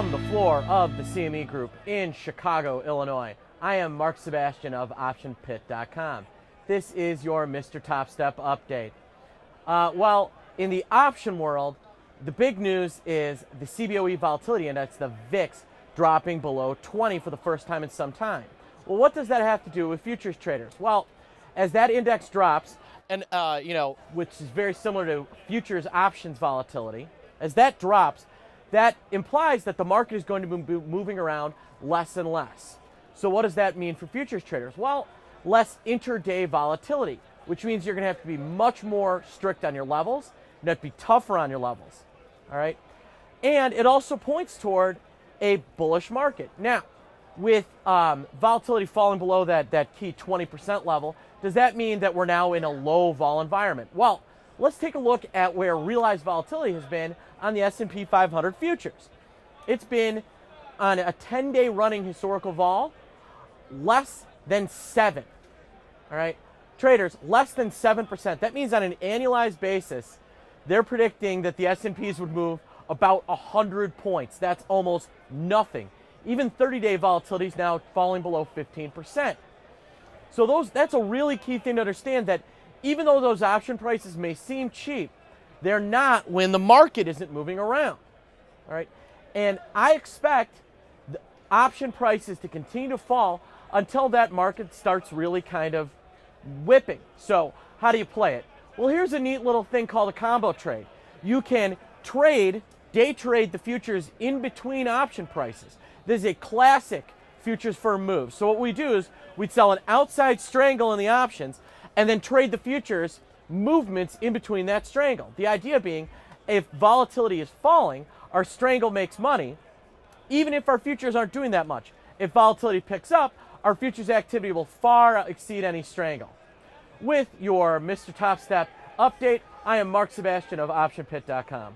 From the floor of the CME Group in Chicago, Illinois, I am Mark Sebastian of OptionPit.com. This is your Mr. Top Step update. Well, in the option world, the big news is the CBOE Volatility Index, the VIX, dropping below 20 for the first time in some time. Well, what does that have to do with futures traders? Well, as that index drops, and which is very similar to futures options volatility, as that drops, that implies that the market is going to be moving around less and less. So what does that mean for futures traders? Well, less intraday volatility, which means you're going to have to be much more strict on your levels. You have to be tougher on your levels. All right? And it also points toward a bullish market. Now, with volatility falling below that key 20% level, does that mean that we're now in a low vol environment? Well, let's take a look at where realized volatility has been on the S&P 500 futures. It's been on a 10-day running historical vol, less than 7. All right, traders, less than 7%. That means on an annualized basis, they're predicting that the S&Ps would move about 100 points. That's almost nothing. Even 30-day volatility is now falling below 15%. So that's a really key thing to understand, that even though those option prices may seem cheap, they're not when the market isn't moving around. All right, and I expect the option prices to continue to fall until that market starts really kind of whipping. So how do you play it? Well, here's a neat little thing called a combo trade. You can day trade the futures in between option prices. This is a classic futures firm move. So what we do is we'd sell an outside strangle in the options and then trade the futures movements in between that strangle. The idea being, if volatility is falling, our strangle makes money, even if our futures aren't doing that much. If volatility picks up, our futures activity will far exceed any strangle. With your Mr. Top Step update, I am Mark Sebastian of OptionPit.com.